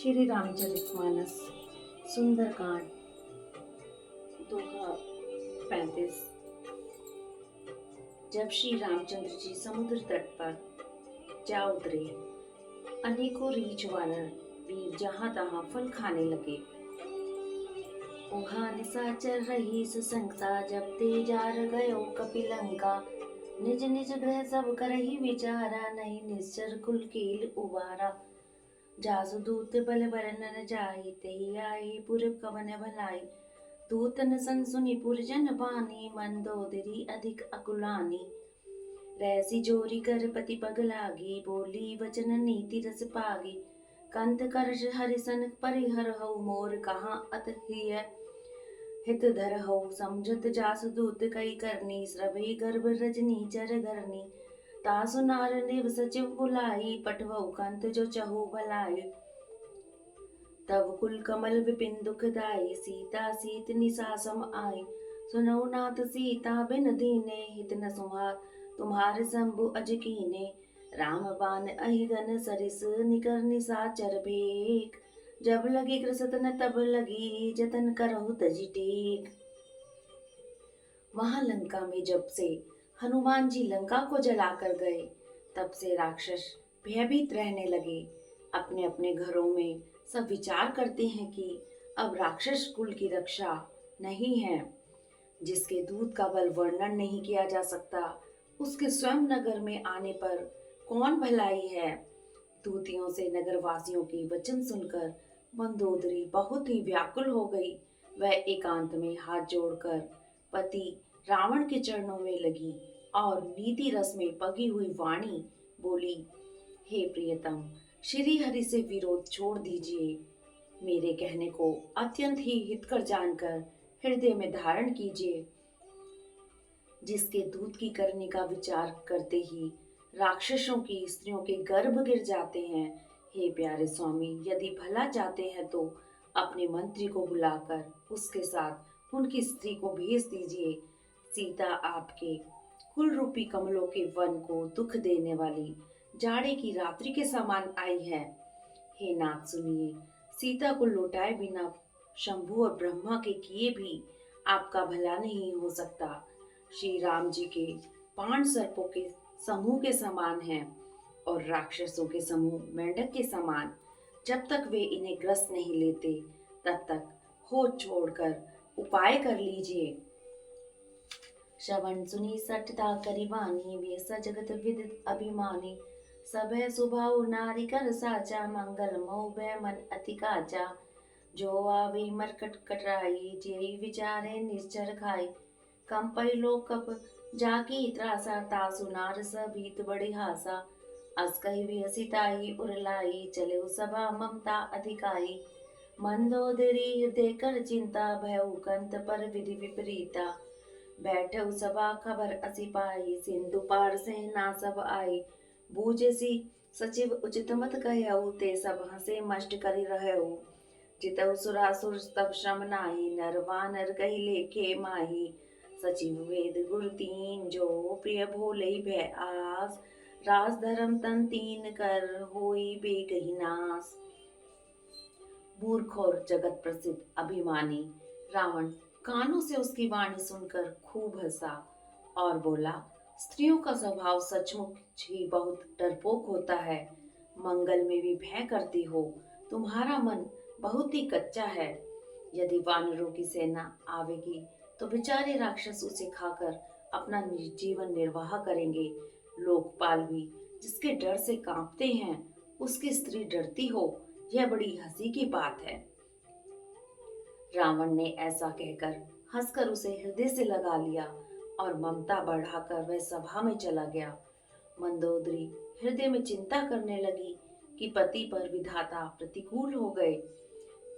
श्री रामचरितमानस सुंदरकांड दोहा 35। जब श्री रामचंद्र जी समुद्र तट पर जा उतरे, अनेकों रीछ वानर वीर जहां तहां फल खाने लगे। उहा निशाचर रही सुसंगता, जब ते जार गयो कपिलंका। निज निज गृह सब करहि विचारा, नहीं निश्चर कुल कील उबारा। जासु दूत बल बरनन जाई, तेहि आए पुर कवन भलाई। दूतन सन सुनि पुरजन बानी, मंदोदरी अधिक अकुलानी। रहसी जोरी कर पति पग लागी, बोली वचन नीति रस पागी। कंत करश हरिसन परिहर हऊ, मोर कहाँ अत हिय हित धर हऊ। समझत जासु दूत कई करनी, स्रवे गर्भ रजनी चर घरनी। तासु नार निव सचिव बुलाई, पठवऊ कंत जो चहु भलाई। तब कुल कमल विपिन दुखदाई, सीता सीत निसासम आई। सुनौ नाथ सीता बिन दीने, हित न तुम्हार शंभु अज कीने। राम बान अहिगन सरिस, निकर निसाचर भेक। जब लगी कृसतन तब लगी, जतन करहु तजि टेक। वहां लंका में जब से हनुमान जी लंका को जलाकर गए, तब से राक्षस भयभीत रहने लगे। अपने अपने घरों में सब विचार करते हैं कि अब राक्षस कुल की रक्षा नहीं है। जिसके दूत का बल वर्णन नहीं किया जा सकता, उसके स्वयं नगर में आने पर कौन भलाई है। दूतियों से नगर वासियों के वचन सुनकर मंदोदरी बहुत ही व्याकुल हो गई। वह एकांत में हाथ जोड़कर पति रावण के चरणों में लगी और नीति रस में पगी हुई वाणी बोली, हे प्रियतम, श्री हरि से विरोध छोड़ दीजिए। मेरे कहने को अत्यंत ही हितकर जानकर हृदय में धारण कीजिए। जिसके दूत की करने का विचार करते ही राक्षसों की स्त्रियों के गर्भ गिर जाते हैं। हे प्यारे स्वामी, यदि भला चाहते हैं तो अपने मंत्री को बुलाकर उसके साथ उनकी स्त्री को भेज दीजिए। सीता आपके कुल रूपी कमलों के वन को दुख देने वाली जाड़े की रात्रि के समान आई है। हे नाथ सुनिए, सीता को लौटाए बिना शंभु और ब्रह्मा के किए भी आपका भला नहीं हो सकता। श्री राम जी के पांच सर्पों के समूह के समान हैं और राक्षसों के समूह मेंढक के समान। जब तक वे इन्हें ग्रस्त नहीं लेते, तब तक होश छोड़कर उपाय कर लीजिए। श्रवण सुनी सठता करिवानी, वे सजगत विदित अभिमानी। सबह सुभाव नारी कर साचा, मंगल मोह भय मन अति काचा। जो आवे मरकट कटराई, जेई विचारे निश्चर खाई। कंपई लोक कप जाकी त्रासा, तासु नार भीत बड़े हासा। अस कहि विहसिताई उरलाई, चले सभा ममता अधिकाई। मंदोदरी हृदय कर चिंता, भयउ कंत पर विधि विपरीता। बैठऊ सभा खबर असी पाई, सिंधु पार से ना सब आई। बूझसी सचिव उचित मत कहऊ, ते सब हंसे मष्ट करि रहऊ। जितऊ सुरासुर तब श्रम नाही, नर वानर कहि लेखे माही। सचिव वेद गुर तीन, जो प्रिय भोले भय आस। राज धर्म तन तीन कर, होई बेकहि नास। मूर्ख और जगत प्रसिद्ध अभिमानी रावण कानों से उसकी वाणी सुनकर खूब हंसा और बोला, स्त्रियों का स्वभाव सचमुच ही बहुत डरपोक होता है। मंगल में भी भय करती हो। तुम्हारा मन बहुत ही कच्चा है। यदि वानरों की सेना आवेगी तो बेचारे राक्षस उसे खाकर अपना जीवन निर्वाह करेंगे। लोकपाल भी जिसके डर से कांपते हैं, उसकी स्त्री डरती हो, यह बड़ी हंसी की बात है। रावण ने ऐसा कहकर हंसकर उसे हृदय से लगा लिया और ममता बढ़ाकर वह सभा में चला गया। मंदोदरी हृदय में चिंता करने लगी कि पति पर विधाता प्रतिकूल हो गए।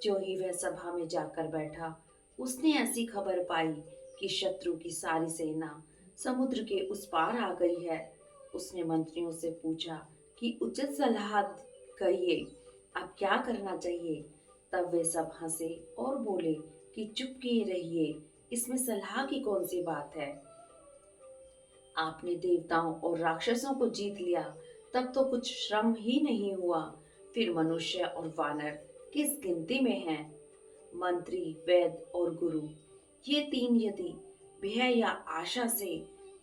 जो ही वह सभा में जाकर बैठा, उसने ऐसी खबर पाई कि शत्रु की सारी सेना समुद्र के उस पार आ गई है। उसने मंत्रियों से पूछा कि उचित सलाह कहिए, अब क्या करना चाहिए। तब वे सब हंसे और बोले कि चुप किए रहिए, इसमें सलाह की कौन सी बात है। आपने देवताओं और राक्षसों को जीत लिया, तब तो कुछ श्रम ही नहीं हुआ। फिर मनुष्य और वानर किस गिनती में हैं? मंत्री, वैद्य और गुरु, ये तीन यदि भय या आशा से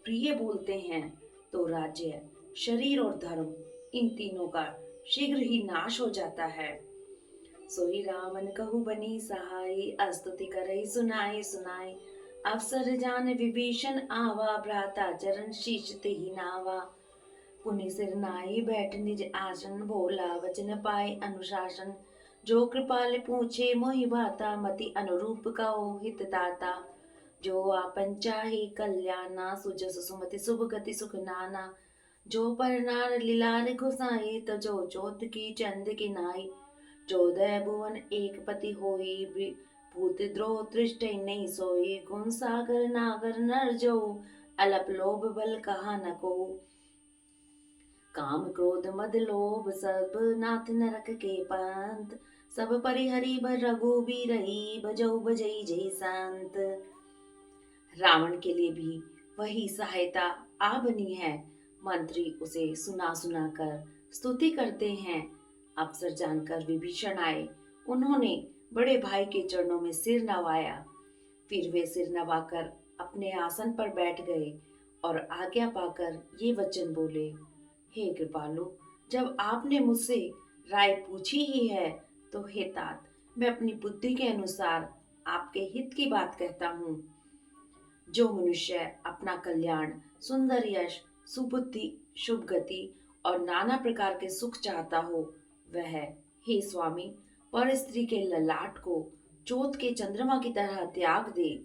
प्रिय बोलते हैं, तो राज्य, शरीर और धर्म, इन तीनों का शीघ्र ही नाश हो जाता है। सोई रामन कहु बनी सहाय, अस्तुति करई सुनाए सुनाए। अवसर जान विभीषण आवा, भ्राता चरण शीश ही नावा। पुनि सिर नाई बैठ निज आसन, भोला वचन पाए अनुशासन। जो कृपाल पूछे मोहि भाता, मति अनुरूप कहो हित दाता। जो आपन चाहे कल्याणा, सुजस सुमति शुभ गति सुख नाना। जो पर नार लिलार घुसाए, तो जो जोत की चंद की नाई। 14 भुवन एक पति होई, भूत द्रोह तृष्ट नहीं सोई। गुण सागर नागर नर जो, अलप लोभ बल कहा न को। काम क्रोध मद लोभ सब, नाथ नरक के पंत। सब परिहरि भर रघुबीरहि, भजऊ भजई जय संत। रावण के लिए भी वही सहायता आ बनी है। मंत्री उसे सुना सुना कर स्तुति करते हैं। अवसर जानकर विभीषण आए, उन्होंने बड़े भाई के चरणों में सिर नवाया। फिर वे सिर नवाकर अपने आसन पर बैठ गए और आज्ञा पाकर ये वचन बोले, हे कृपालु, जब आपने मुझसे राय पूछी ही है, तो हे तात, मैं अपनी बुद्धि के अनुसार आपके हित की बात कहता हूँ। जो मनुष्य अपना कल्याण, सुंदर यश, सुबुद्धि, शुभ गति और नाना प्रकार के सुख चाहता हो, वह, हे स्वामी, पर स्त्री के ललाट को चोट के चंद्रमा की तरह त्याग दे।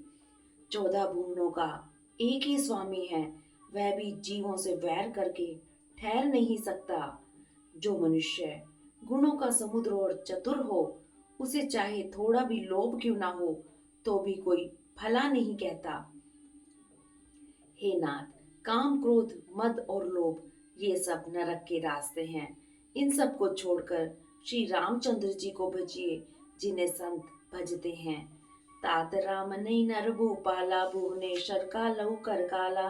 14 भुवनों का एक ही स्वामी है, वह भी जीवों से वैर करके ठहर नहीं सकता। जो मनुष्य गुणों का समुद्र और चतुर हो, उसे चाहे थोड़ा भी लोभ क्यों ना हो, तो भी कोई भला नहीं कहता। हे नाथ, काम, क्रोध, मद और लोभ, ये सब नरक के रास्ते हैं। इन सब को छोड़कर श्री रामचंद्र जी को भजिए, जिन्हें संत भजते हैं। तात राम नहीं नर भूपाला, भुवनेश्वर का लहु कर काला।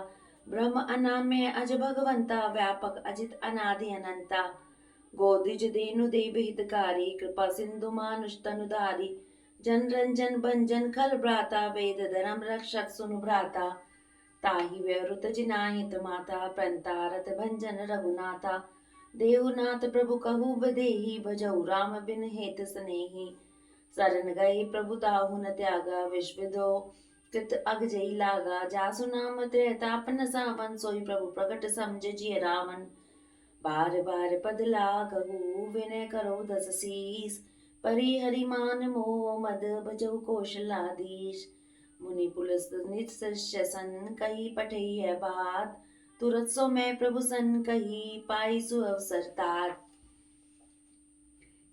ब्रह्म अनामय अज भगवंता, व्यापक अजित अनादि अनंता। गोदिज देनु देव हितकारी, कृपा सिंधु मानुष तनुधारी। जन रंजन भंजन खल भ्राता, वेद धर्म रक्षक सुनु भ्राता। ताहि व्यवृत जिनाहित माता, प्रंतारत भंजन रघुनाथा। देवनाथ प्रभु कहु बदेहि, भजऊ राम बिन हेत स्नेही। शरण गए प्रभु ताहु न त्यागा, विश्व दो कृत अग जई लागा। जासु नाम त्रैतापन सावन, सोई प्रभु प्रकट समझिए रावण। बार बार पद लागहु, विनय करो दस शीस। परिहरि मान मोह मद, भजऊ कौशलाधीश। मुनि पुलस्त निज शिष्य सन, कही पठई है बात। तुरत सो मैं प्रभु सन कही, पाई सु अवसर तात।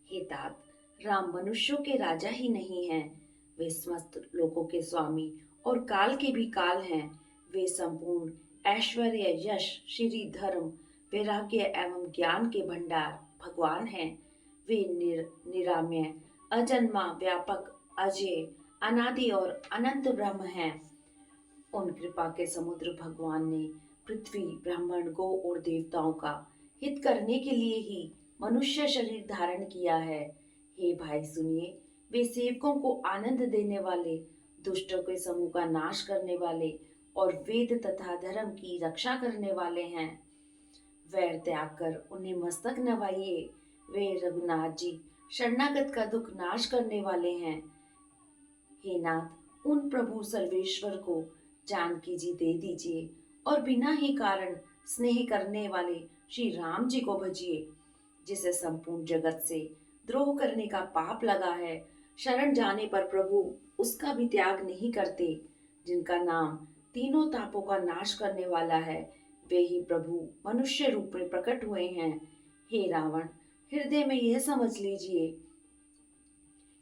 हे तात, राम मनुष्यों के राजा ही नहीं हैं, वे समस्त लोकों के स्वामी और काल के भी काल हैं। वे संपूर्ण ऐश्वर्य, यश, श्री, धर्म, वैराग्य एवं ज्ञान के भंडार भगवान हैं। वे निरामय, अजन्मा, व्यापक, अजय, अनादि और अनंत ब्रह्म हैं। उन कृपा के समुद्र भगवान ने पृथ्वी, ब्राह्मण, गौ और देवताओं का हित करने के लिए ही मनुष्य शरीर धारण किया है। हे भाई सुनिए, वे सेवकों को आनंद देने वाले, दुष्टों के समूह का नाश करने वाले और वेद तथा धर्म की रक्षा करने वाले हैं। वैर त्याग कर उन्हें मस्तक नवाइए। वे रघुनाथ जी शरणागत का दुख नाश करने वाले हैं। हे नाथ, उन प्रभु सर्वेश्वर को जानकी जी दे दीजिए और बिना ही कारण स्नेह करने वाले श्री राम जी को भजिए, जिसे संपूर्ण जगत से द्रोह करने का पाप लगा है। शरण जाने पर प्रभु उसका भी त्याग नहीं करते। जिनका नाम तीनों तापों का नाश करने वाला है, वे ही प्रभु मनुष्य रूप में प्रकट हुए हैं। हे रावण, हृदय में यह समझ लीजिए।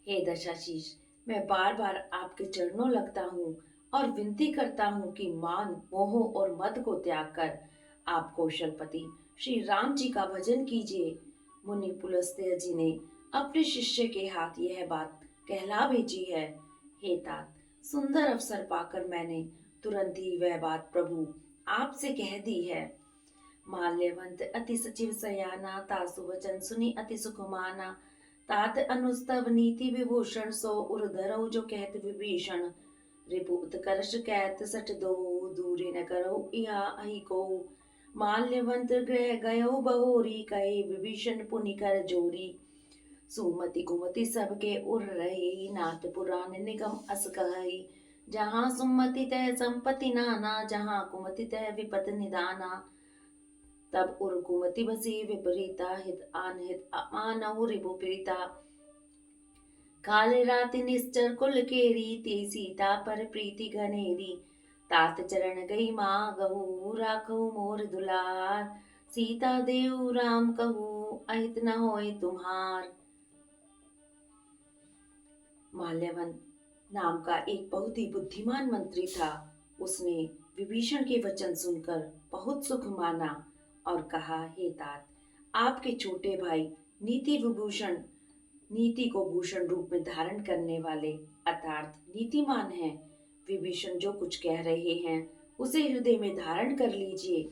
हे दशाशीष, मैं बार बार आपके चरणों लगता हूँ और विनती करता हूँ कि मान, मोह और मद को त्याग कर आप कौशलपति श्री राम जी का भजन कीजिए। मुनि पुलस्त्य जी ने अपने शिष्य के हाथ यह बात कहला भेजी है। हे तात, सुंदर अवसर पाकर मैंने तुरंत ही वह बात प्रभु आपसे कह दी है। माल्यवंत अति सचिव सयाना, तासु वचन सुनी अति सुख माना। तात अनुस्तव नीति विभूषण सो उर धरऊ जो कहत विभीषण। रिपु उत्कर्ष कहत सठ दो, दूरी न करो इहा अहि को। माल्यवंत गृह गयो बहोरी, कहे विभीषण पुनि कर जोरी। सुमति कुमति सबके उर रही, नाथ पुराण निगम अस कहि। जहाँ सुमति तह संपत्ति नाना, जहाँ कुमति तह विपत निदाना। तब उर कुमति बसी विपरीता, हित आन हित अमानहु रिपु प्रीता। काले राति निश्चर कुल केरी, ते सीता पर प्रीति घनेरी। तात चरण गई मागहु, राखहु मोर दुलार। सीता देव राम कहू, अहित न होए तुम्हार। माल्यवन नाम का एक बहुत ही बुद्धिमान मंत्री था। उसने विभीषण के वचन सुनकर बहुत सुख माना और कहा, हे तात, आपके छोटे भाई नीति विभूषण, नीति को भूषण रूप में धारण करने वाले अर्थात नीतिमान हैं। विभीषण जो कुछ कह रहे हैं उसे हृदय में धारण कर लीजिए।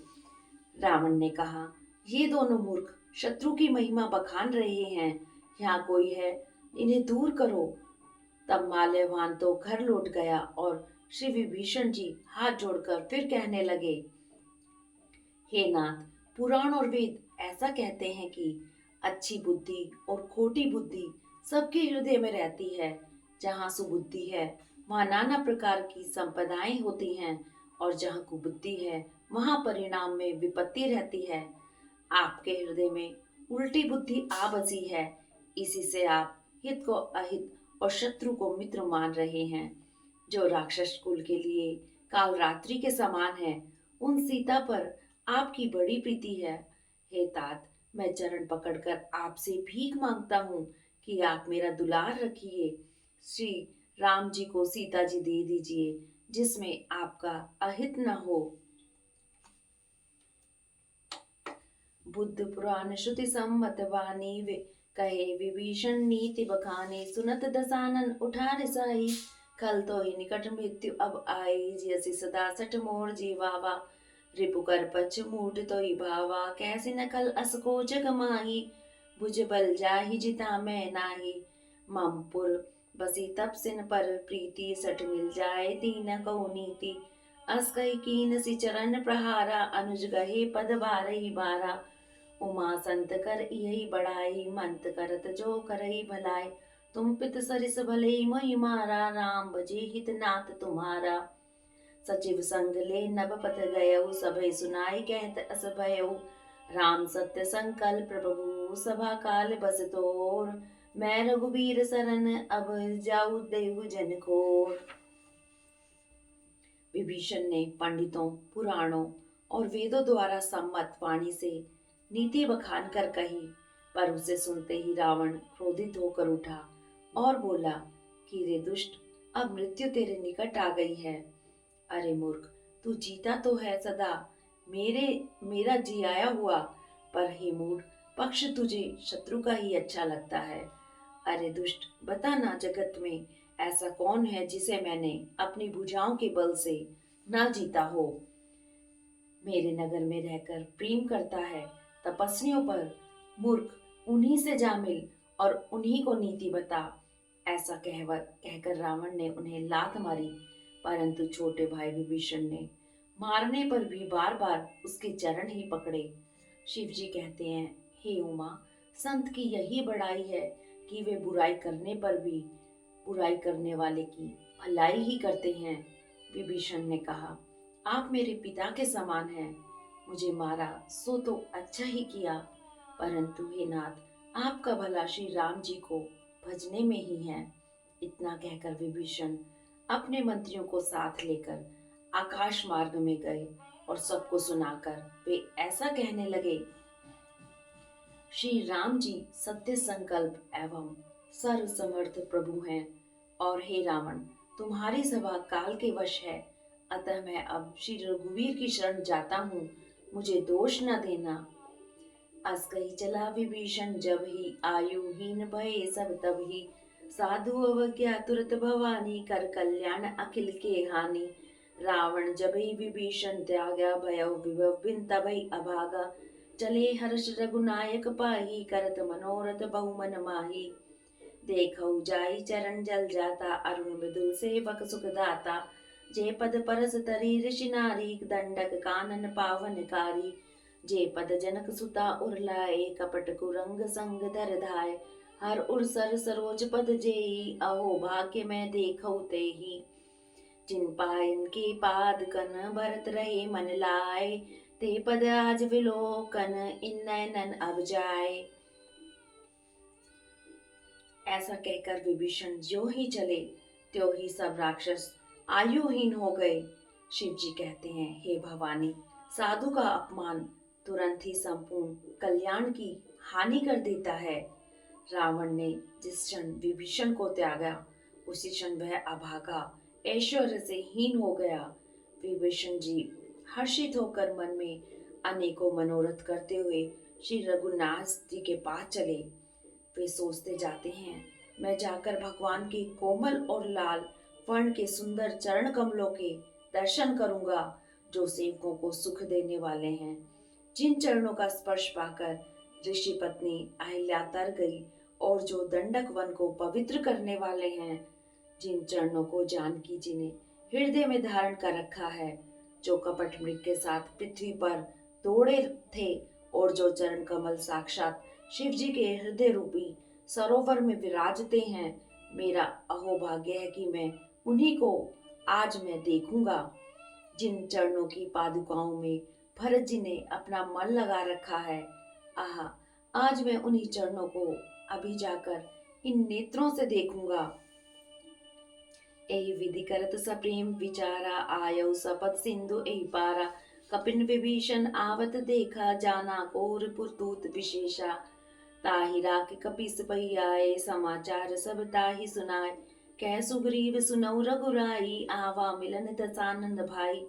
रावण ने कहा, ये दोनों मूर्ख शत्रु की महिमा बखान रहे हैं। यहाँ कोई है, इन्हें दूर करो। तब माल्यवान तो घर लौट गया और श्री विभीषण जी हाथ जोड़कर फिर कहने लगे, हे नाथ, पुराण और वेद ऐसा कहते हैं कि अच्छी बुद्धि और खोटी बुद्धि सबके हृदय में रहती है। जहाँ सुबुद्धि है वहाँ नाना प्रकार की संपदाएं होती हैं और जहाँ कुबुद्धि है वहाँ परिणाम में विपत्ति रहती है। आपके हृदय में उल्टी बुद्धि आ बसी है, इसी से आप हित को अहित और शत्रु को मित्र मान रहे हैं। जो राक्षस कुल के लिए काल रात्रि के समान है, उन सीता पर आपकी बड़ी प्रीति है। हे तात, मैं चरण पकड़कर आपसे भीख मांगता हूँ कि आप मेरा दुलार रखिए। श्री राम जी को सीता जी दे दीजिए, जिसमें आपका अहित न हो। बुद्ध पुराण श्रुति सम्मत वाणी कहे विभीषण नीति बखाने। सुनत दसानन उठा रिसाई, कल तो ही निकट मृत्यु अब आई। जैसी सदा सठ मोर जीवावा, रिपु कर पछ मूड तो ही भावा। कैसी नकल असको जग माही, भुज बल जाहि जिता मैं नाही। ममपुर बसी तप सिन पर प्रीति, सठ मिल जाए दीन कौ नीति। अस कही कीन सी चरण प्रहारा, अनुज गहे पद बारही बारा। उमा संत कर यही बढ़ाई, मंत करत जो करई भलाई। तुम पित सरिस भले मोहि मारा, राम भजे हित नाथ तुम्हारा। सचिव संग ले नभ पथ गयऊ, सभय सुनाई कहत अस भयऊ। राम सत्य संकल्प प्रभु, सभा काल बस तोर। मैं रघुबीर सरन, अब जाऊ देहु जन खोर। विभीषण ने पंडितों, पुराणों और वेदों द्वारा सम्मत वाणी से नीति बखान कर कही, पर उसे सुनते ही रावण क्रोधित होकर उठा और बोला कि रे दुष्ट, अब मृत्यु तेरे निकट आ गई है। अरे मूर्ख, तू जीता तो है सदा, मेरा जियाया हुआ, पर हे मूढ़, पक्ष तुझे शत्रु का ही अच्छा लगता है। अरे दुष्ट, बता ना, जगत में ऐसा कौन है जिसे मैंने अपनी भुजाओं के बल से ना जीता हो। मेरे नगर में रहकर प्रेम करता है तपस्वियों पर। मूर्ख, उन्हीं से जा मिल और उन्हीं को नीति बता। ऐसा कहकर रावण ने उन्हें लात मारी, परंतु छोटे भाई विभीषण ने मारने पर भी बार बार उसके चरण ही पकड़े। शिव जी कहते हैं, हे उमा, संत की यही बड़ाई है कि वे बुराई करने पर भी बुराई करने वाले की भलाई ही करते हैं। विभीषण ने कहा, आप मेरे पिता के समान हैं, मुझे मारा सो तो अच्छा ही किया, परंतु हे नाथ, आपका भला श्री राम जी को भजने में ही है। इतना कहकर विभीषण अपने मंत्रियों को साथ लेकर आकाश मार्ग में गए और सबको सुनाकर वे ऐसा कहने लगे, श्री राम जी सत्य संकल्प एवं सर्व समर्थ प्रभु हैं, और हे रावण, तुम्हारी सभा काल के वश है, अतः मैं अब श्री रघुवीर की शरण जाता हूँ, मुझे दोष न देना। अस कही चला विभीषण जब ही, आयुहीन भये सब तब ही। साधु अवज्ञा तुरत भवानी, कर कल्याण अखिल के हानि। रावण जब ही विभीषण त्यागा, भयउ विभव बिन तबहि अभागा। चले हर्ष रघुनायक पाही, करत मनोरथ बहु मन माही। देखऊ जाई चरण जल जाता, अरुण मृदुल सेवक सुख दाता। जे पद परस तरी ऋषि नारी, दंडक कानन पावनकारी। जे पद जनक सुता उरलाए, कपट कुरंग संग धर धाय। हर उर सर सरोज पद जेई, अहो भाग्य मैं देखऊ तेहि। जिन पायन के पाद कन, भरत रहे मन लाए। ते पद आज विलोकन, इन नयनन अब जाए। ऐसा कहकर विभीषण ज्यों ही चले त्यों ही सब राक्षस आयुहीन हो गए। शिव जी कहते हैं, हे भवानी, साधु का अपमान तुरंत ही संपूर्ण कल्याण की हानि कर देता है। रावण ने जिस क्षण विभीषण को त्यागा, उसी क्षण वह अभागा ऐश्वर्य से हीन हो गया। विभीषण जी हर्षित होकर मन में अनेकों मनोरथ करते हुए श्री रघुनाथ जी के पास चले। वे सोचते जाते हैं, मैं जाकर भगवान के कोमल और लाल वर्ण के सुंदर चरण कमलों के दर्शन करूंगा, जो सेवकों को सुख देने वाले हैं। जिन चरणों का स्पर्श पाकर ऋषि पत्नी अहिल्या तर गई, और जो दंडक वन को पवित्र करने वाले हैं। जिन चरणों को जानकी जी ने हृदय में धारण कर रखा है, जो कपट मृग के साथ पृथ्वी पर दौड़े थे, और जो चरण कमल साक्षात शिव जी के हृदय रूपी सरोवर में विराजते हैं। मेरा अहोभाग्य है कि मैं उन्हीं को आज मैं देखूंगा। जिन चरणों की पादुकाओं में भरत जी ने अपना मन लगा रखा है, आहा, आज मैं उन्हीं चरणों को अभी जाकर इन नेत्रों से देखूंगा। एहि विधि करत सप्रेम विचारा, आयौ सपत सिंधु एहि पारा। कपिन विभीषण आवत देखा, जाना कोर पुरतूत विशेषा। ताहि राख कपिस पही आए, समाचार सब ताहि सुनाए। कह सुग्रीव सुनौ रघुराई, आवा मिलन दसानंद भाई।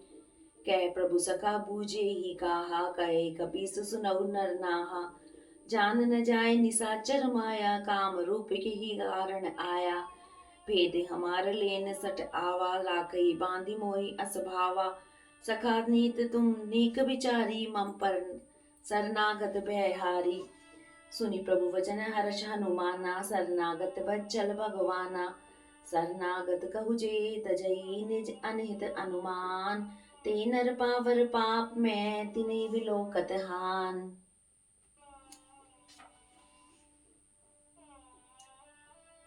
कह प्रभु सखा बूझे ही कहा, कहे कपीस सुनौ नर नाहा। जान न जाय निसाचर माया, काम रूप के ही कारण आया। भेद हमार लेन सट आवा, राखई बांधी मोहि असभावा। सखा नीत तुम नीक विचारी, मम पर शरणागत भयहारी। सुनि प्रभु वचन हर्ष हनुमाना, शरणागत बच्चल भगवाना। शरणागत कहु जे तजई, निज अनहित अनुमान। ते नर पावर पाप में, तिन्हि विलोकत हान।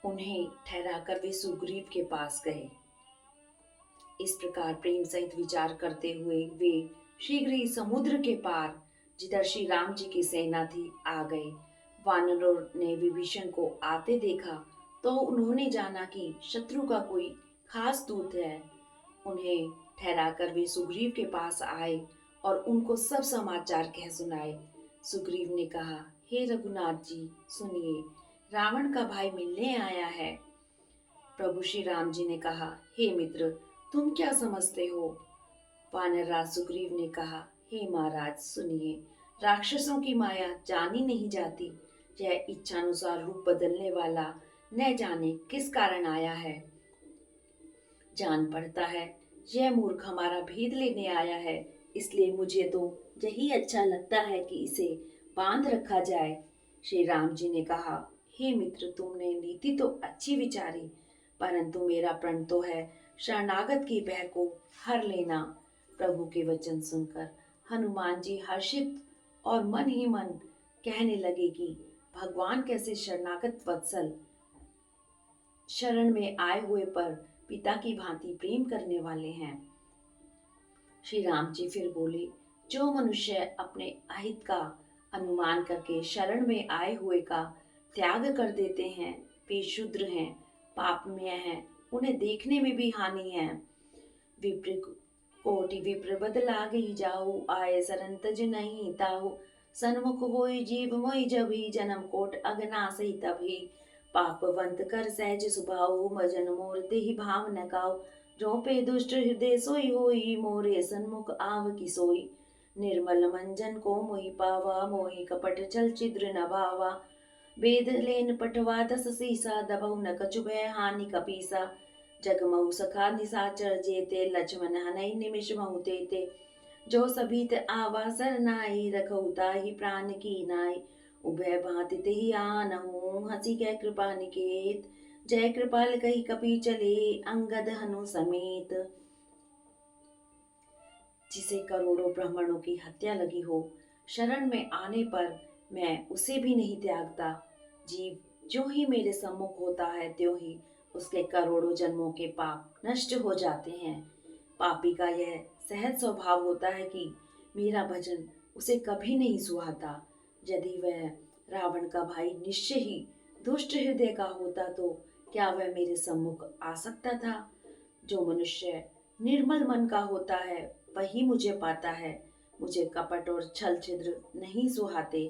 उन्हें ठहराकर वे सुग्रीव के पास गए। इस प्रकार प्रेम सहित विचार करते हुए वे शीघ्र ही समुद्र के पार, जिधर श्री राम जी की सेना थी, आ गए। वानरों ने विभीषण को आते देखा तो उन्होंने जाना कि शत्रु का कोई खास दूत है। उन्हें ठहराकर वे सुग्रीव के पास आए और उनको सब समाचार कह सुनाए। सुग्रीव ने कहा, हे रघुनाथ जी, सुनिए, रावण का भाई मिलने आया है। प्रभु श्री राम जी ने कहा, हे मित्र, तुम क्या समझते हो? वानरराज सुग्रीव ने कहा, हे महाराज, सुनिए, राक्षसों की माया जानी नहीं जाती। यह इच्छानुसार रूप बदलने वाला न जाने किस कारण आया है। जान पड़ता है यह मूर्ख हमारा भेद लेने आया है, इसलिए मुझे तो यही अच्छा लगता है कि इसे बांध रखा जाए। श्री राम जी ने कहा, हे मित्र, तुमने नीति तो अच्छी विचारी, परंतु मेरा प्रण तो है शरणागत की भय को हर लेना। प्रभु के वचन सुनकर हनुमान जी हर्षित और मन ही मन कहने लगे कि भगवान कैसे शरणागत वत्सल, शरण में आए हुए पर पिता की भांति प्रेम करने वाले हैं। श्री राम जी फिर बोले, जो मनुष्य अपने अहित का अनुमान करके शरण में आए हुए का त्याग कर देते हैं, वे शूद्र हैं, पापमय हैं, उन्हें देखने में भी हानि है। विप्र कोटि विप्र बदला गई जाऊ, आए सरन तज नहीं ताहु। सन्मुख होई जीव मोहि जभी, जन्म कोट अगना सही तभी। पापवंत कर सहज सुभाऊ, मजन मोर तेहि भाव न काऊ। रोपे दुष्ट हृदय सोई होई, मोरे सन्मुख आव की सोई। निर्मल मंजन को मोहि पावा, मोहि कपट छल छिद्र न भावा। वेद लेन पटवा दस सीसा, दबऊ न कछु भय हानि कपीसा। जगमऊ सखा निसाचर जेते, लक्ष्मण हनई निमिष महु तेते। जो सभी ते आवा सरनाई, रखऊ ताहि प्राण की नाई। उभय भांति तेहि आनहु, हंसी कै कृपा निकेत। जय कृपाल कही कपि चले, अंगद हनु समेत। जिसे करोड़ों ब्राह्मणों की हत्या लगी हो, शरण में आने पर मैं उसे भी नहीं त्यागता। जीव जो ही मेरे सम्मुख होता है, त्यों ही उसके करोड़ों जन्मों के पाप नष्ट हो जाते हैं। पापी का यह सहज स्वभाव होता है कि मेरा भजन उसे कभी नहीं सुहाता। यदि वह रावण का भाई निश्चय ही दुष्ट हृदय का होता, तो क्या वह मेरे सम्मुख आ सकता था? जो मनुष्य निर्मल मन का होता है, वही मुझे पाता है। मुझे कपट और छल छिद्र नहीं सुहाते।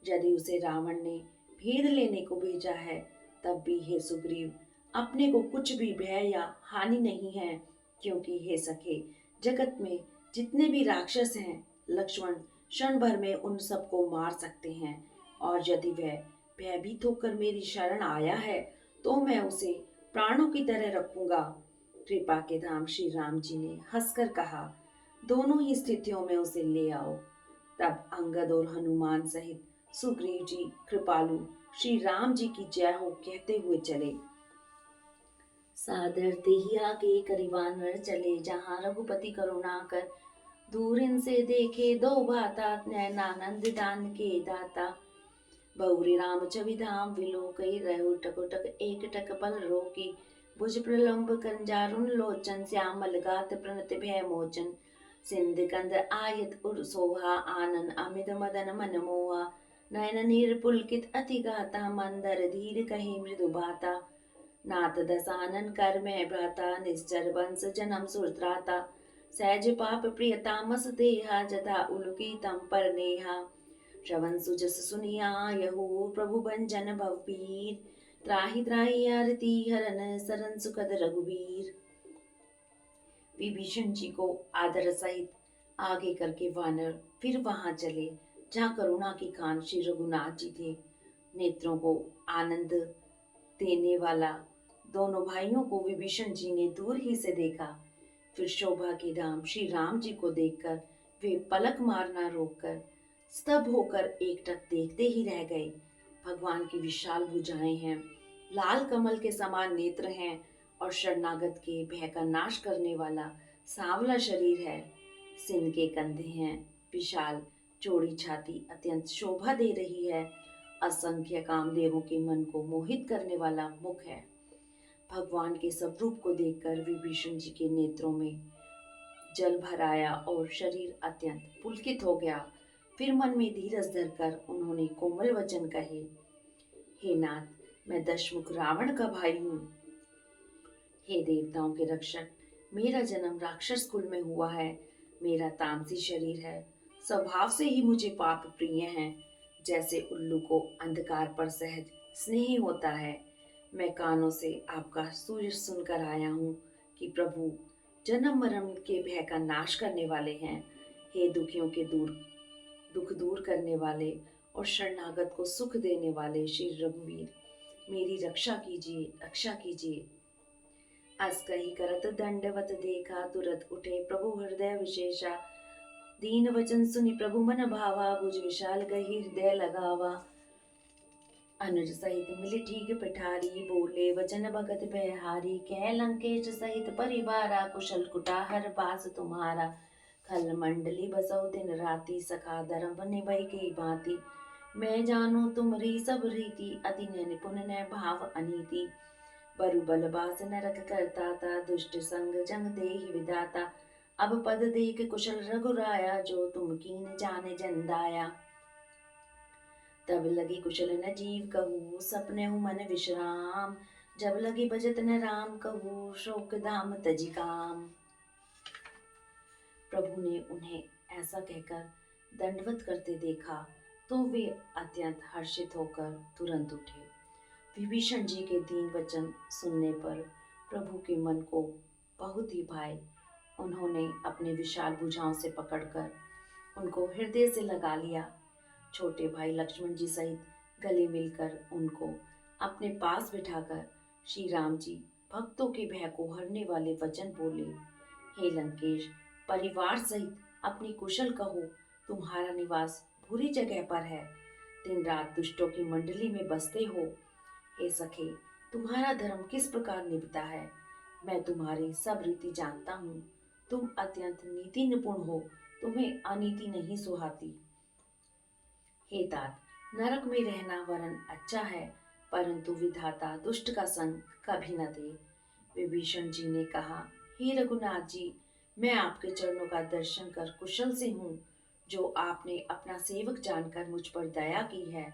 यदि उसे रावण ने भेद लेने को भेजा है, तब भी हे सुग्रीव, अपने को कुछ भी भय या हानि नहीं है, क्योंकि हे सखे, जगत में जितने भी राक्षस हैं, लक्ष्मण क्षण भर में उन सबको मार सकते हैं। और यदि वह भयभीत होकर मेरी शरण आया है, तो मैं उसे प्राणों की तरह रखूंगा। कृपा के धाम श्री राम जी ने हंसकर कहा, दोनों ही स्थितियों में उसे ले आओ। तब अंगद और हनुमान सहित सुग्रीव जी कृपालु श्री राम जी की जय हो कहते हुए चले। सादर तेहि आगे करीवान नर चले, जहाँ रघुपति करुणा कर दूर इनसे देखे। दो भाता नैनानंद दान के दाता, बहुरी राम छवि धाम विलो कई रहु टक एक टक पल रोकी। भुज प्रलंब कंजारुन लोचन, श्यामल गात प्रणत भय मोचन। सिंध कंद आयत उर सोहा, आनन अमित मदन मन मोहा। नयन नीर पुलकित अति गाता, मंदर धीर कही मृदु बाता। नाथ दसानन कर में भ्राता, निश्चर वंश जन्म सुरत्राता। सहज पाप प्रिय तामस देहा, जथा उलकी तम पर नेहा। श्रवण सुजस सुनिया यहू, प्रभु भंजन भवपीर। त्राहि त्राहि आरती हरन, सरन सुखद रघुबीर। विभीषण जी को आदर सहित आगे करके वानर फिर वहां चले, जहाँ करुणा की खान श्री रघुनाथ जी थे। नेत्रों को आनंद देने वाला दोनों भाइयों को विभीषण जी ने दूर ही से देखा। फिर शोभा के धाम श्री राम जी को देखकर वे पलक मारना रोककर स्तब्ध होकर एकटक देखते ही रह गए। भगवान की विशाल भुजाएं हैं, लाल कमल के समान नेत्र हैं और शरणागत के भय का नाश करने वाला सांवला शरीर है। सिंह के कंधे हैं विशाल, चौड़ी छाती अत्यंत शोभा दे रही है। असंख्य कामदेवों के मन को मोहित करने वाला मुख है। भगवान के स्वरूप को देखकर विभीषण जी के नेत्रों में जल भर आया और शरीर अत्यंत पुलकित हो गया। फिर मन में धीरज धरकर उन्होंने कोमल वचन कहे, हे नाथ, मैं दशमुख रावण का भाई हूँ। हे देवताओं के रक्षक, मेरा जन्म राक्षस कुल में हुआ है। मेरा तामसी शरीर है, स्वभाव से ही मुझे पाप प्रिय हैं। जैसे उल्लू को अंधकार पर सहज स्नेह होता है, मैं कानों से आपका सूर्य सुनकर आया हूँ कि प्रभु जन्म मरण के भय का नाश करने वाले हैं। हे दुखियों के दुख दूर करने वाले और शरणागत को सुख देने वाले श्री रघुवीर, मेरी रक्षा कीजिए, रक्षा कीजिए। अस कही करत दंडवत देखा, तुरत उठे प्रभु हृदय विशेषा। दीन वचन सुनि प्रभु मन भावा, भुज विशाल गही हृदय लगावा। अनुज सहित मिली ठीक पिठारी, बोले वचन भगत भयहारी। कह लंकेश सहित परिवारा, कुशल कुटाहर पास तुम्हारा। खल मंडली बसौ दिन राति, सखा धर्म निभई की भांति। मैं जानू तुमरी सब रीति, अति निपुण न भाव अनीति। बरु बल बास नरक करता था, दुष्ट संग जंग देहि विधाता। अब पद देख कुशल रघुराया, जो तुम कीन जाने जंदाया। तब लगी कुशल न जीव कहू, सपने मन विश्राम। जब लगी भजत न राम कहू, शोक धाम तजी काम। प्रभु ने उन्हें ऐसा कहकर दंडवत करते देखा, तो वे अत्यंत हर्षित होकर तुरंत उठे। विभीषण जी के दीन वचन सुनने पर प्रभु के मन को बहुत ही भाए। उन्होंने अपने विशाल भुजाओं से पकड़कर उनको हृदय से लगा लिया। छोटे भाई लक्ष्मण जी सहित गले मिलकर उनको अपने पास बिठाकर श्री राम जी भक्तों के भय को हरने वाले वचन बोले, हे लंकेश, परिवार सहित अपनी कुशल कहो, तुम्हारा निवास बुरी जगह पर है, दिन रात दुष्टों की मंडली में बसते हो। हे सखे, तुम्हारा धर्म किस प्रकार निभता है, मैं तुम्हारी सब रीति जानता हूँ। तुम अत्यंत नीति निपुण हो, तुम्हें अनीति नहीं सुहाती। हे तात, नरक में रहना वरन अच्छा है, परंतु विधाता दुष्ट का संग कभी न दे। विभीषण जी ने कहा, हे रघुनाथ जी, मैं आपके चरणों का दर्शन कर कुशल से हूँ। जो आपने अपना सेवक जानकर मुझ पर दया की है,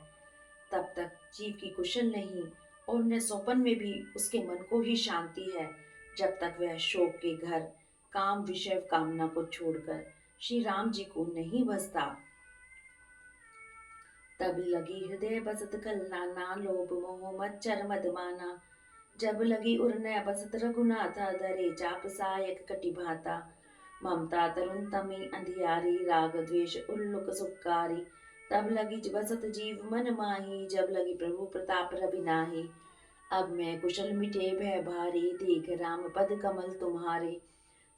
तब तक जीव की कुशल नहीं, और न स्वपन में भी उसके मन को ही शांति है, जब तक वह शोक के घर काम विषय कामना को छोड़कर श्री राम जी को नहीं भजता। तब लगी हृदय बसत खलनाना, लोभ मोह मच्चर मदमाना। जब लगी उरने बसत रघुनाथा, धरे चाप सायक कटि भाता। ममता तरुण तमी अंधियारी, राग द्वेष उल्लुक सुखकारी। तब लगी बसत जीव मन माही, जब लगी प्रभु प्रताप रवि नाही। अब मैं कुशल मिटे भय भारी, देख राम पद कमल तुम्हारे।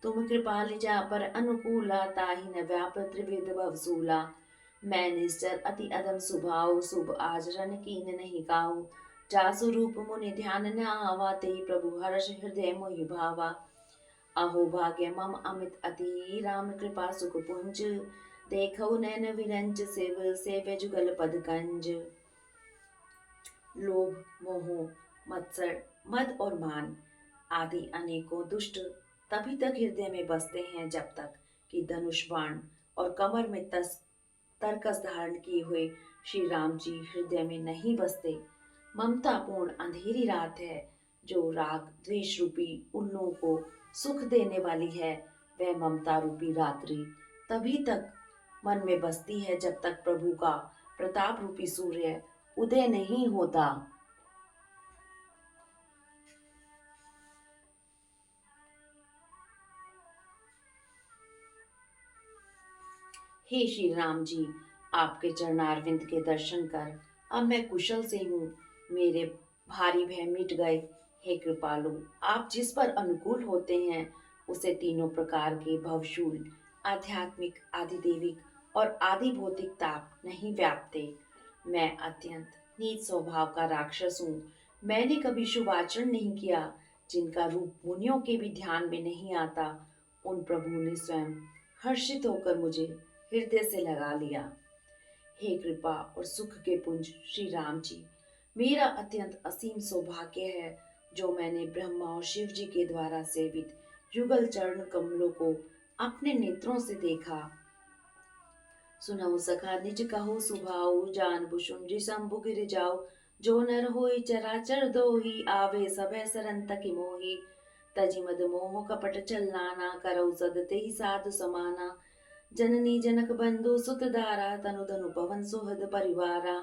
तुम कृपाल जा पर अनुकूला, ताहि न व्याप त्रिविध भवसूला। मैं निश्चर अति अधम स्वभाव, शुभ आचरण कीन नहीं काऊ। जासु रूप मुनि ध्यान न आवा, तेहि प्रभु हर्ष हृदय मोहि भावा। अहो भाग्य मम अमित अति, राम कृपा सुख पुंज। देखौ नैन विरंच शिव, सेव्य जुगल पद कंज। लोभ, मोह, मत्सर, मद और मान आदि अनेकों दुष्ट तभी तक हृदय में बसते हैं, जब तक कि धनुष बाण और कमर में तरकस धारण किए हुए श्री राम जी हृदय में नहीं बसते। ममता पूर्ण अंधेरी रात है, जो राग द्वेष रूपी उल्लुओं को सुख देने वाली है। वह ममता रूपी रात्रि तभी तक मन में बसती है, जब तक प्रभु का प्रताप रूपी सूर्य उदय नहीं होता। हे श्री राम जी, आपके चरणारविंद के दर्शन कर अब मैं कुशल से हूँ, मेरे भारी भय मिट गए। हे कृपालु, आप जिस पर अनुकूल होते हैं, उसे तीनों प्रकार के भवशूल, आध्यात्मिक, आधिदेविक और आदि भौतिक ताप नहीं व्यापते। मैं अत्यंत नीच स्वभाव का राक्षस हूँ। मैंने कभी शुभ आचरण नहीं किया, जिनका रूप मुनियों के भी ध्यान में नहीं आता। उन प्रभु ने स्वयं हर्षित होकर मुझे हृदय से लगा लिया। हे कृपा और सुख के पुंज श्री राम जी, मेरा अत्यंत असीम सौभाग्य है, जो मैंने ब्रह्मा और शिव जी के द्वारा सेवित युगल चरण कमलों को अपने नेत्रों से देखा। सुनऊ सखा निज कहो सुभाऊ, जान बुशुंडी शंभु गिर जाओ। जो नर होई चराचर दोही, आवे सभय सरन तकि मोही। तजि मद मोह कपट चलनाना, करौ सद तेहि साधु समाना। जननी जनक बंधु सुत दारा, तनु धनु पवन सुहद परिवारा।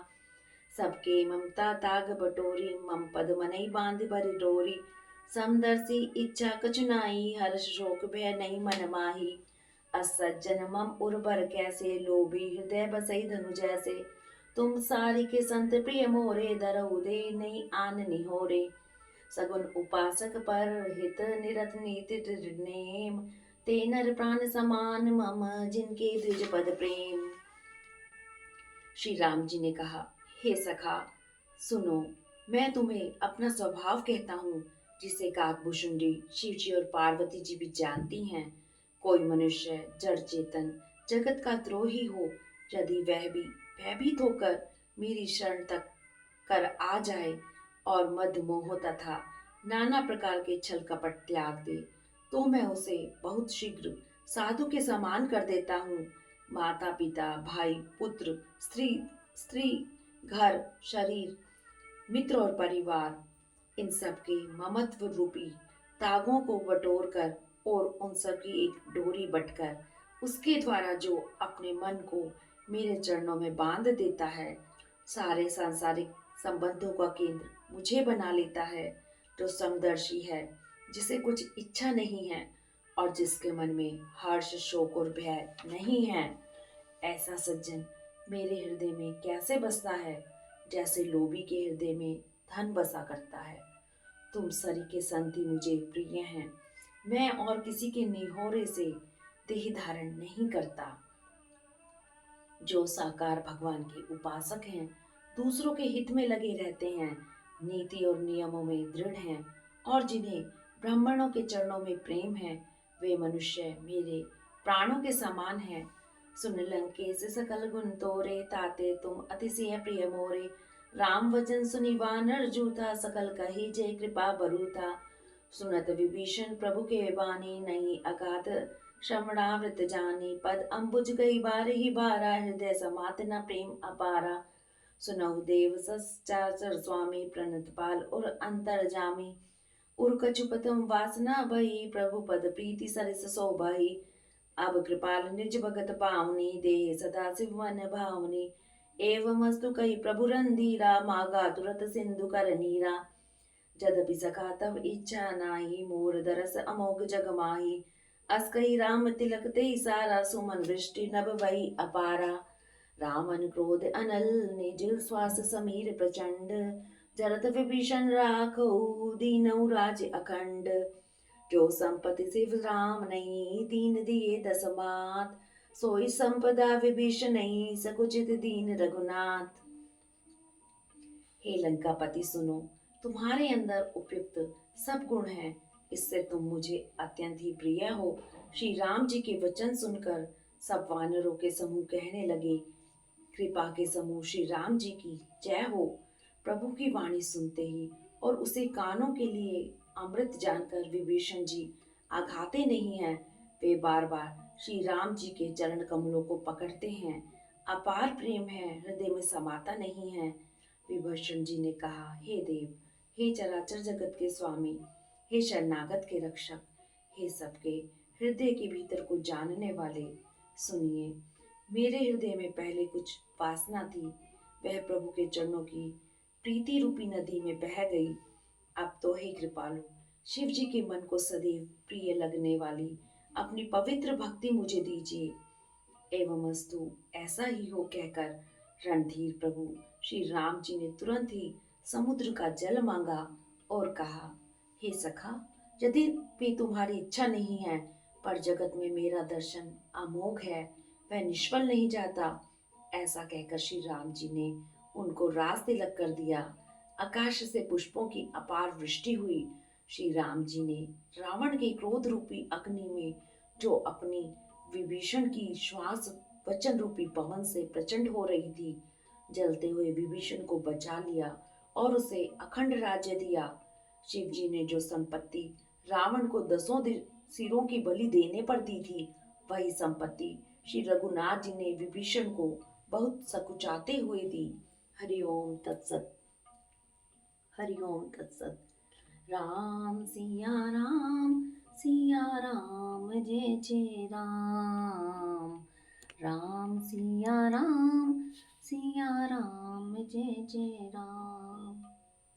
सबके ममता ताग बटोरी, मम पद मनई बांध बरि डोरी। समदर्शी इच्छा कछु नाई, हर्ष शोक भय नहीं मन माही। असज्जन मम उर्वर कैसे, लोभी हृदय बसई धनु जैसे। तुम सारी के संत प्रिय मोरे, दरऊ दे नहीं आन निहोरे। सगुन उपासक पर हित, निरत नीति नेम। ते नर प्राण समान मम, जिनके द्विज पद प्रेम। श्री राम जी ने कहा, हे सखा, सुनो, मैं तुम्हें अपना स्वभाव कहता हूँ, जिसे काकभूषुंडी शिव जी और पार्वती जी भी जानती हैं। कोई मनुष्य जड़ चेतन जगत का द्रोही हो, यदि वह भी भयभीत होकर मेरी शरण तक कर आ जाए और मद मोह तथा नाना प्रकार के छल कपट त्याग दे, तो मैं उसे बहुत शीघ्र साधु के समान कर देता हूँ। माता पिता भाई पुत्र स्त्री स्त्री घर शरीर मित्र और परिवार, इन सब के ममत्व रूपी तागों को बटोर कर और उन सब की एक डोरी बटकर उसके द्वारा जो अपने मन को मेरे चरणों में बांध देता है, सारे सांसारिक संबंधों का केंद्र मुझे बना लेता है, जो समदर्शी है, जिसे कुछ इच्छा नहीं है और जिसके मन में हर्ष शोक और भय नहीं है। ऐसा सज्जन मेरे हृदय में कैसे बसता है, जैसे लोभी के हृदय में धन बसा करता है। तुम सरी के संत ही मुझे प्रिय हैं। मैं और किसी के निहोरे से देह धारण नहीं करता। जो साकार भगवान के उपासक हैं, दूसरों के हित में लगे रहते हैं, नीति और नियमों में दृढ़ हैं और जिन्हें ब्राह्मणों के चरणों में प्रेम है, वे मनुष्य मेरे प्राणों के समान हैं। सुन लंकेश सकल गुण तोरे, ताते तुम अतिशय प्रिय मोरे। राम वचन सुनि वानर जूथा, सकल कही जय कृपा बरूथा। सुनत विभीषण प्रभु के बानी, नहीं अगाध श्रवणावृत जानी। पद अम्बुज गई बारहि बारा, हृदय समात न प्रेम अपारा। सुनहु देव सचाचर स्वामी, प्रणत पाल और अंतरजामी। उर कछुपतम वासना भई, प्रभु पद प्रीति सरिस शोभई। अब कृपाल निज भगत पावनी, दे सदा शिव मन भावनी। एवमस्तु कही प्रभु रंधीरा, मागा तुरत सिंधु कर नीरा। जदपि सखा तब इच्छा नाही, मोर दरस अमोघ जग माही। अस कही राम तिलक ते सारा, सुमन वृष्टि नभ भई अपारा। रामन क्रोध अनल निज, श्वास समीर प्रचंड। जरत विभीषण राखऊ, दीनऊ राज अखंड। जो संपत्ति शिव राम नहीं, दीन दिए दस मात। सोई संपदा विभीषण नहीं, सकुचित दीन रघुनाथ। हे लंकापति सुनो, तुम्हारे अंदर उपयुक्त सब गुण हैं, इससे तुम मुझे अत्यंत ही प्रिय हो। श्री राम जी के वचन सुनकर सब वानरों के समूह कहने लगे, कृपा के समूह श्री राम जी की जय हो। प्रभु की वाणी सुनते ही और उसे कानों के लिए अमृत जानकर विभीषण जी आघाते नहीं हैं। वे बार बार श्री राम जी के चरण कमलों को पकड़ते हैं। अपार प्रेम है, हृदय में समाता नहीं है। विभीषण जी ने कहा, हे देव, हे चराचर जगत के स्वामी, हे शरणागत के रक्षक, हे सबके हृदय के भीतर को जानने वाले, सुनिए। मेरे हृदय में पहले कुछ वासना थी, वह प्रभु के चरणों की प्रीति रूपी नदी में बह गई। अब तो हे कृपालु, शिव जी के मन को सदैव प्रिय लगने वाली अपनी पवित्र भक्ति मुझे दीजिए। एवमस्तु ऐसा ही हो कहकर रणधीर प्रभु श्री राम जी ने तुरंत ही समुद्र का जल मांगा और कहा, हे सखा, यदि भी तुम्हारी इच्छा नहीं है, पर जगत में मेरा दर्शन अमोघ है, वह निष्फल नहीं जाता। ऐसा कहकर श्री राम जी ने उनको रास तिलक कर दिया। आकाश से पुष्पों की अपार वृष्टि हुई। श्री राम जी ने रावण के क्रोध रूपी अग्नि में, जो अपनी विभीषण की श्वास वचन रूपी पवन से प्रचंड हो रही थी, जलते हुए विभीषण को बचा लिया और उसे अखंड राज्य दिया। शिव जी ने जो संपत्ति रावण को 10 सिरों की बलि देने पर दी थी, वही संपत्ति श्री रघुनाथ जी ने विभीषण को बहुत सकुचाते हुए दी। हरि ओम तत्सत। हरि ओम तत्सत। राम सिया राम, सिया राम जय जय राम। राम सिया राम, सिया राम जय जय राम।